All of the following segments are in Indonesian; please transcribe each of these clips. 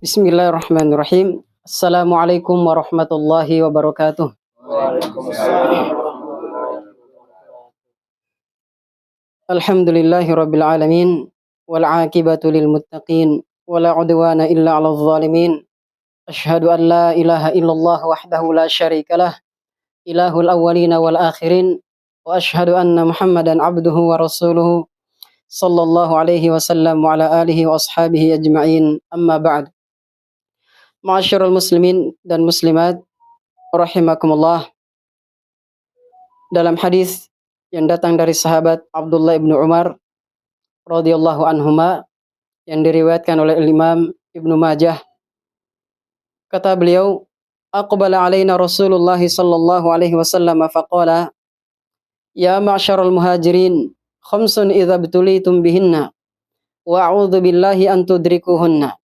Bismillahirrahmanirrahim. Assalamualaikum warahmatullahi wabarakatuh. Alhamdulillahi rabbil alamin wal aqibatu lil muttaqin wala udwana illa 'alal zalimin. Asyhadu an la ilaha illallah wahdahu la syarikalah ilahul awwalin wal akhirin wa asyhadu anna Muhammadan abduhu wa rasuluhu sallallahu alaihi wasallam wa ala alihi wa ashabihi ajma'in. Amma ba'd. Ma'asyiral muslimin dan muslimat rahimakumullah. Dalam hadis yang datang dari sahabat Abdullah ibnu Umar radhiyallahu anhuma yang diriwayatkan oleh Imam Ibnu Majah, kata beliau, aqbala alaina Rasulullah sallallahu alaihi wasallam faqala ya ma'syaral muhajirin khamsun idza btulitum bihinna wa a'udzu billahi an tudrikuhunna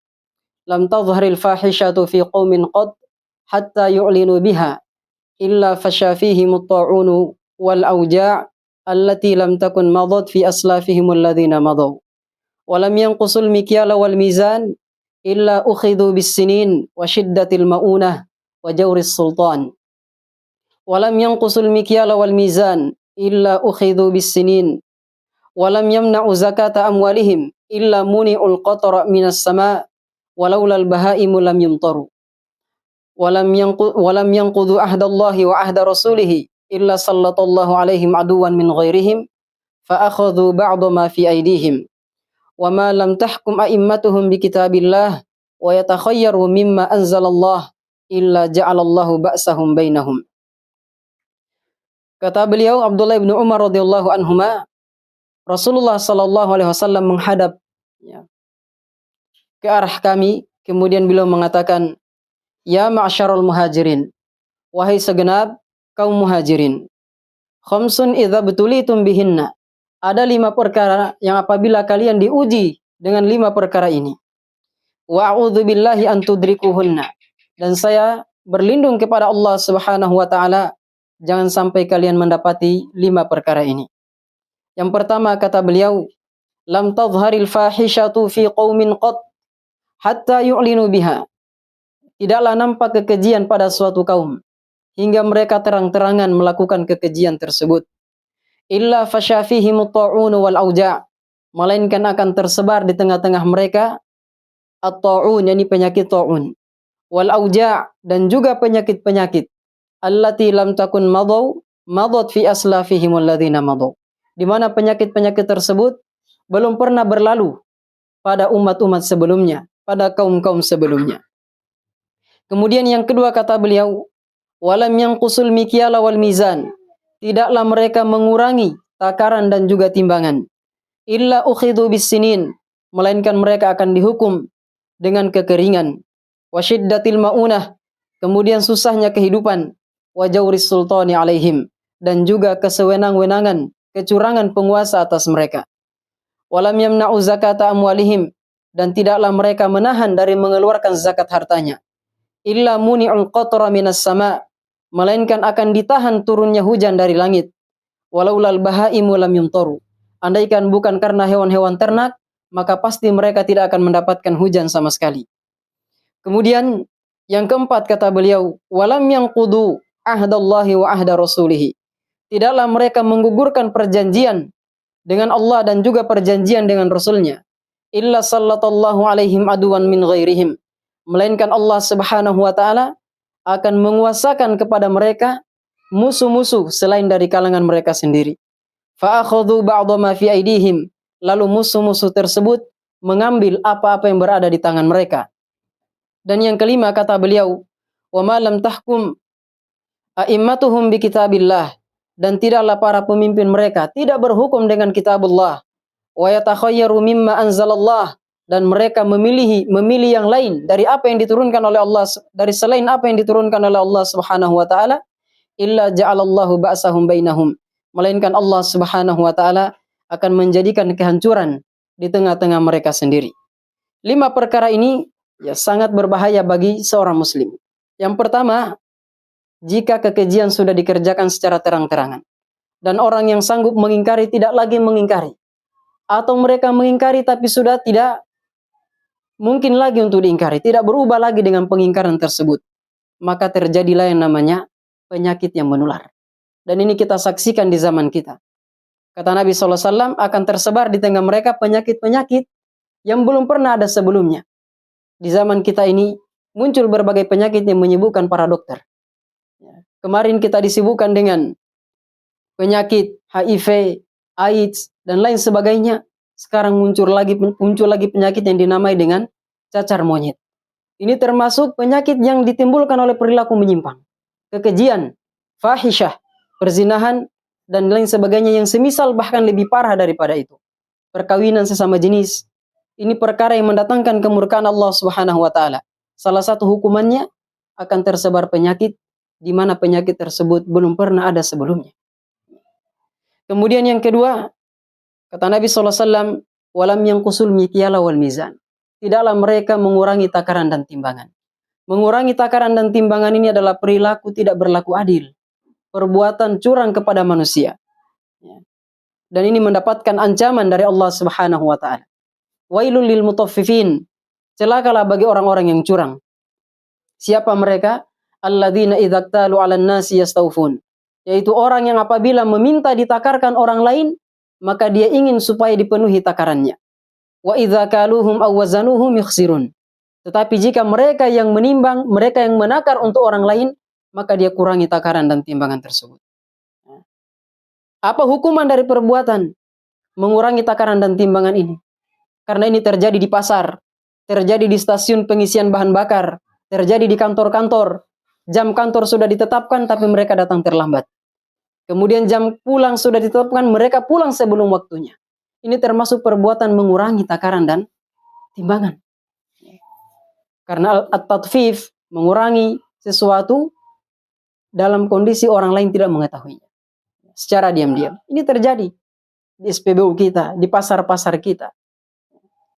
lam tadhharil fahishatu fi qaumin qad hatta yu'linu biha illa fasha fihim at-ta'unu wal auja' allati lam takun madat fi aslafihim alladhina madaw wa lam yanqusul mikyala wal mizan illa ukhidhu bis sinin wa shiddatil maunah wa jawris sultan wa lam yanqusul mikyala wal mizan illa ukhidhu bis sinin wa lam yamna'u zakata amwalihim illa muni'ul qatra minas sama' walaulal bahaimu lam yumtaru walam yanqudu ahdallahi wa ahda rasulihi illa sallatallahu alaihim aduwan min ghairihim fa akhadhu ba'da ma fi aydihim wa ma lam tahkum a'immatuhum bi kitabillah wa yatakhayyaru mimma anzalallah illa ja'alallahu ba'sahum bainahum. Kata beliau Abdullah bin Umar radhiyallahu anhuma, Rasulullah sallallahu alaihi wasallam menghadap ke arah kami, kemudian beliau mengatakan, ya ma'syarul muhajirin, wahai segenap kaum muhajirin, khamsun idza btulitum bihinna, ada 5 perkara yang apabila kalian diuji dengan 5 perkara ini. Wa a'udzu billahi an tudrikuhunna, dan saya berlindung kepada Allah Subhanahu wa taala jangan sampai kalian mendapati 5 perkara ini. Yang pertama kata beliau, lam tadhharil fahishatu fi qaumin qad hatta yu'linu biha. Tidaklah nampak kekejian pada suatu kaum hingga mereka terang-terangan melakukan kekejian tersebut. Illa fasyafihim at-ta'un wal auja', melainkan akan tersebar di tengah-tengah mereka at-ta'un, yakni penyakit ta'un, wal auja', dan juga penyakit-penyakit allati lam takun madat fi aslafihim alladhina madaw, di mana penyakit-penyakit tersebut belum pernah berlalu pada umat-umat sebelumnya, pada kaum-kaum sebelumnya. Kemudian yang kedua kata beliau, walam yanqusul mikyala wal mizan, tidaklah mereka mengurangi takaran dan juga timbangan. Illa ukhidhu bis sinin, melainkan mereka akan dihukum dengan kekeringan. Wa shiddatil maunah, kemudian susahnya kehidupan. Wa jawris sultani alaihim, dan juga kesewenang-wenangan, kecurangan penguasa atas mereka. Walam yamna'u zakata amwalihim, dan tidaklah mereka menahan dari mengeluarkan zakat hartanya. Illa muni'ul qatra minas sama', melainkan akan ditahan turunnya hujan dari langit. Walaulal bahaimu lam yumtaru, andaikan bukan karena hewan-hewan ternak, maka pasti mereka tidak akan mendapatkan hujan sama sekali. Kemudian yang keempat kata beliau, walam yanqudu ahdallahi wa ahda rasulihi, tidaklah mereka menggugurkan perjanjian dengan Allah dan juga perjanjian dengan Rasulnya. Illa sallatallahu alaihim aduwan min ghairihim, melainkan Allah Subhanahu wa taala akan menguasakan kepada mereka musuh-musuh selain dari kalangan mereka sendiri. Fa akhadhu ba'dha ma fi aydihim, lalu musuh-musuh tersebut mengambil apa-apa yang berada di tangan mereka. Dan yang kelima kata beliau, wa ma lam tahkum a'immatuhum bi kitabillah, dan tidaklah para pemimpin mereka tidak berhukum dengan kitabullah. Wa yatakhayyaru mimma anzalallah, dan mereka memilih yang lain dari apa yang diturunkan oleh Allah, dari selain apa yang diturunkan oleh Allah Subhanahu wa taala, illa ja'alallahu ba'sahum bainahum, melainkan Allah Subhanahu wa taala akan menjadikan kehancuran di tengah-tengah mereka sendiri. 5 perkara ini sangat berbahaya bagi seorang muslim. Yang pertama, jika kekejian sudah dikerjakan secara terang-terangan dan orang yang sanggup mengingkari tidak lagi mengingkari, atau mereka mengingkari tapi sudah tidak mungkin lagi untuk diingkari, tidak berubah lagi dengan pengingkaran tersebut, maka terjadilah yang namanya penyakit yang menular. Dan ini kita saksikan di zaman kita. Kata Nabi SAW, akan tersebar di tengah mereka penyakit-penyakit yang belum pernah ada sebelumnya. Di zaman kita ini muncul berbagai penyakit yang menyibukkan para dokter. Kemarin kita disibukkan dengan penyakit HIV, AIDS, dan lain sebagainya. Sekarang muncul lagi penyakit yang dinamai dengan cacar monyet. Ini termasuk penyakit yang ditimbulkan oleh perilaku menyimpang, kekejian, fahisyah, perzinahan, dan lain sebagainya yang semisal bahkan lebih parah daripada itu. Perkawinan sesama jenis. Ini perkara yang mendatangkan kemurkaan Allah Subhanahu wa taala. Salah satu hukumannya akan tersebar penyakit di mana penyakit tersebut belum pernah ada sebelumnya. Kemudian yang kedua, kata Nabi SAW, walam yanqusul mikyala wal mizan. Tidaklah mereka mengurangi takaran dan timbangan. Mengurangi takaran dan timbangan ini adalah perilaku tidak berlaku adil, perbuatan curang kepada manusia. Dan ini mendapatkan ancaman dari Allah Subhanahu wa taala. Wailul lil mutaffifin. Celakalah bagi orang-orang yang curang. Siapa mereka? Alladzina idza qtalu 'alan nasi yastawfun. Yaitu orang yang apabila meminta ditakarkan orang lain, maka dia ingin supaya dipenuhi takarannya. Wa idza kaluhum aw wazanuhum yukhsirun. Tetapi jika mereka yang menimbang, mereka yang menakar untuk orang lain, maka dia kurangi takaran dan timbangan tersebut. Apa hukuman dari perbuatan mengurangi takaran dan timbangan ini? Karena ini terjadi di pasar, terjadi di stasiun pengisian bahan bakar, terjadi di kantor-kantor. Jam kantor sudah ditetapkan tapi mereka datang terlambat. Kemudian jam pulang sudah ditetapkan, mereka pulang sebelum waktunya. Ini termasuk perbuatan mengurangi takaran dan timbangan. Karena at-tatfif, mengurangi sesuatu dalam kondisi orang lain tidak mengetahuinya. Secara diam-diam. Ini terjadi di SPBU kita, di pasar-pasar kita.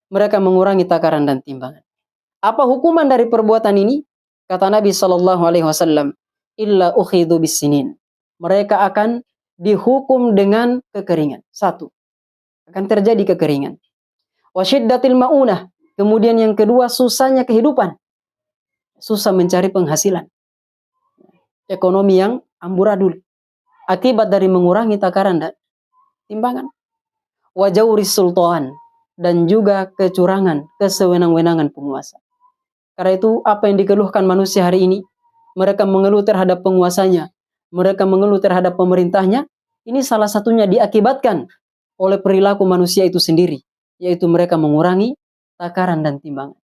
Mereka mengurangi takaran dan timbangan. Apa hukuman dari perbuatan ini? Kata Nabi SAW, illa ukhidhu bisinin. Mereka akan dihukum dengan kekeringan. Satu, akan terjadi kekeringan. Wa syiddatil ma'unah. Kemudian yang kedua, susahnya kehidupan. Susah mencari penghasilan. Ekonomi yang amburadul. Akibat dari mengurangi takaran dan timbangan. Wa jawris sultan. Dan juga kecurangan, kesewenang-wenangan penguasa. Karena itu apa yang dikeluhkan manusia hari ini, mereka mengeluh terhadap penguasanya, mereka mengeluh terhadap pemerintahnya, ini salah satunya diakibatkan oleh perilaku manusia itu sendiri, yaitu mereka mengurangi takaran dan timbangan.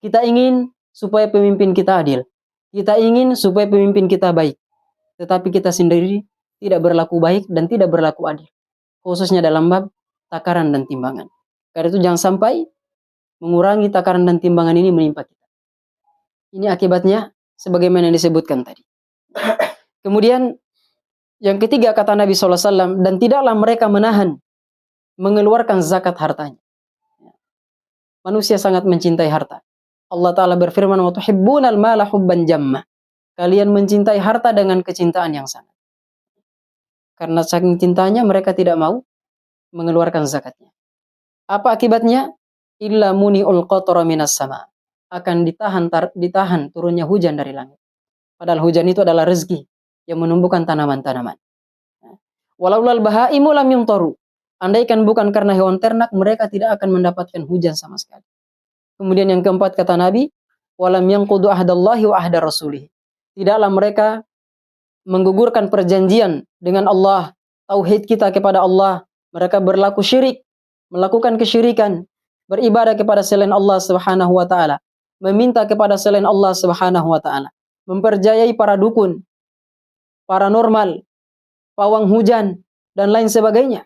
Kita ingin supaya pemimpin kita adil, kita ingin supaya pemimpin kita baik, tetapi kita sendiri tidak berlaku baik dan tidak berlaku adil, khususnya dalam bab takaran dan timbangan. Karena itu jangan sampai mengurangi takaran dan timbangan ini menimpa kita. Ini akibatnya sebagaimana yang disebutkan tadi. Kemudian yang ketiga kata Nabi SAW, dan tidaklah mereka menahan mengeluarkan zakat hartanya. Manusia sangat mencintai harta. Allah Ta'ala berfirman, wa tuhibbunal mala hubban jamma. Kalian mencintai harta dengan kecintaan yang sangat. Karena saking cintanya mereka tidak mau mengeluarkan zakatnya. Apa akibatnya? Illa muni'ul qatra minas sama. Akan ditahan turunnya hujan dari langit. Padahal hujan itu adalah rezeki yang menumbuhkan tanaman-tanaman. Walaulal bahaimu lam yumtaru. Andaikan bukan karena hewan ternak, mereka tidak akan mendapatkan hujan sama sekali. Kemudian yang keempat kata Nabi, walam yanqudu ahdallahi wa ahda rasulih. Tidaklah mereka menggugurkan perjanjian dengan Allah, tauhid kita kepada Allah. Mereka berlaku syirik, melakukan kesyirikan, beribadah kepada selain Allah Subhanahu wa taala, meminta kepada selain Allah Subhanahu wa taala, mempercayai para dukun, paranormal, pawang hujan dan lain sebagainya.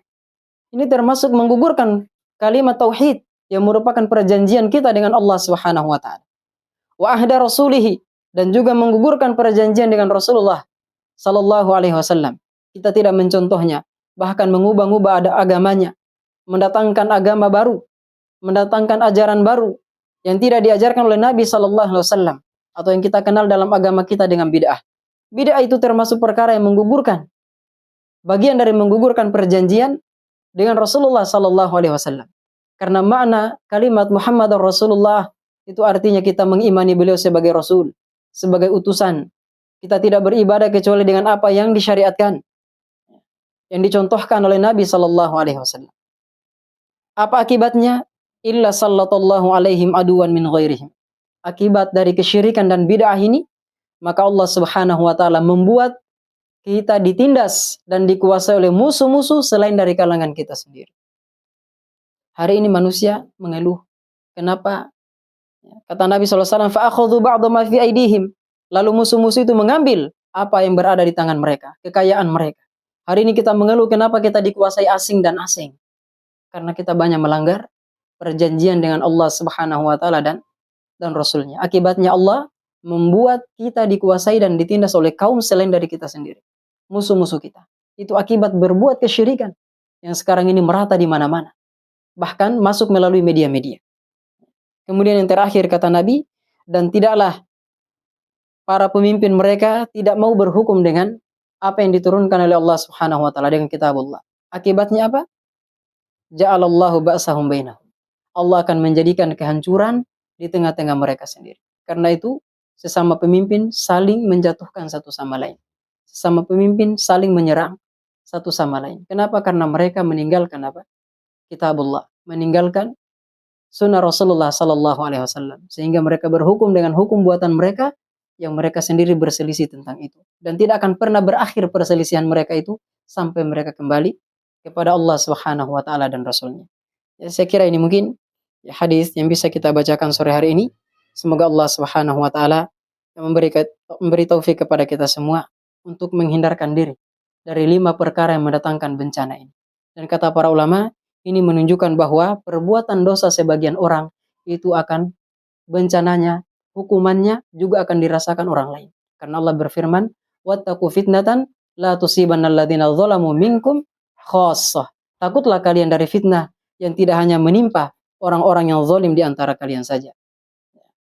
Ini termasuk menggugurkan kalimat tauhid yang merupakan perjanjian kita dengan Allah Subhanahu wa taala. Wa ahda rasulih, dan juga menggugurkan perjanjian dengan Rasulullah sallallahu alaihi wasallam. Kita tidak mencontohnya, bahkan mengubah-ubah agamanya, mendatangkan agama baru, mendatangkan ajaran baru yang tidak diajarkan oleh Nabi sallallahu alaihi wasallam atau yang kita kenal dalam agama kita dengan bid'ah. Bid'ah itu termasuk perkara yang menggugurkan, bagian dari menggugurkan perjanjian dengan Rasulullah sallallahu alaihi wasallam. Karena makna kalimat Muhammadar Rasulullah itu artinya kita mengimani beliau sebagai Rasul, sebagai utusan. Kita tidak beribadah kecuali dengan apa yang disyariatkan, yang dicontohkan oleh Nabi Sallallahu Alaihi Wasallam. Apa akibatnya? Illa sallallahu alaihim aduan min ghairihim. Akibat dari kesyirikan dan bid'ah ini, maka Allah Subhanahu wa taala membuat kita ditindas dan dikuasai oleh musuh-musuh selain dari kalangan kita sendiri. Hari ini manusia mengeluh. Kenapa? Kata Nabi SAW, فَأَخَذُوا بَعْضَ مَا فِي أَيْدِيهِمْ. Lalu musuh-musuh itu mengambil apa yang berada di tangan mereka, kekayaan mereka. Hari ini kita mengeluh kenapa kita dikuasai asing dan asing. Karena kita banyak melanggar perjanjian dengan Allah Subhanahu wa taala dan Rasulnya. Akibatnya Allah membuat kita dikuasai dan ditindas oleh kaum selain dari kita sendiri. Musuh-musuh kita. Itu akibat berbuat kesyirikan yang sekarang ini merata di mana-mana. Bahkan masuk melalui media-media. Kemudian yang terakhir kata Nabi, dan tidaklah para pemimpin mereka tidak mau berhukum dengan apa yang diturunkan oleh Allah Subhanahu wa taala dengan kitabullah. Akibatnya apa? Ja'alallahu ba'sahum bainahum. Allah akan menjadikan kehancuran di tengah-tengah mereka sendiri. Karena itu, sesama pemimpin saling menjatuhkan satu sama lain. Sesama pemimpin saling menyerang satu sama lain. Kenapa? Karena mereka meninggalkan apa? Kitabullah, meninggalkan sunnah Rasulullah sallallahu alaihi wasallam, sehingga mereka berhukum dengan hukum buatan mereka yang mereka sendiri berselisih tentang itu, dan tidak akan pernah berakhir perselisihan mereka itu sampai mereka kembali kepada Allah Subhanahu wa taala dan Rasulnya. Ya, saya kira ini mungkin ya, hadis yang bisa kita bacakan sore hari ini. Semoga Allah Subhanahu wa taala memberi taufik kepada kita semua untuk menghindarkan diri dari 5 perkara yang mendatangkan bencana ini. Dan kata para ulama, ini menunjukkan bahwa perbuatan dosa sebagian orang itu akan bencananya, hukumannya juga akan dirasakan orang lain. Karena Allah berfirman, "Wattaqu fitnatan la tusibannal ladzina dzalamu minkum khassah." Takutlah kalian dari fitnah yang tidak hanya menimpa orang-orang yang zalim di antara kalian saja.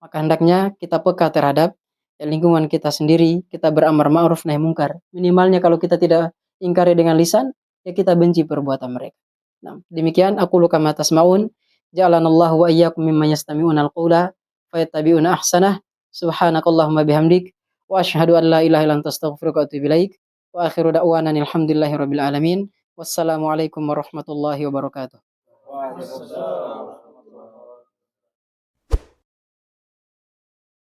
Maka hendaknya kita peka terhadap lingkungan kita sendiri, kita beramar ma'ruf nahi mungkar. Minimalnya kalau kita tidak ingkari dengan lisan, ya kita benci perbuatan mereka. Nah, demikian aku luka ma tasmaun. Ja'alanallahu wa iyyakum mimman yastami'una al-qawla fayattabi'una ahsanah. Subhanakallahumma bihamdik wa asyhadu an la ilaha illa anta astaghfiruka wa atubu ilaik. Wa akhiru da'wana alhamdulillahirabbil alamin. Wassalamualaikum warahmatullahi wabarakatuh. Waalaikumsalam.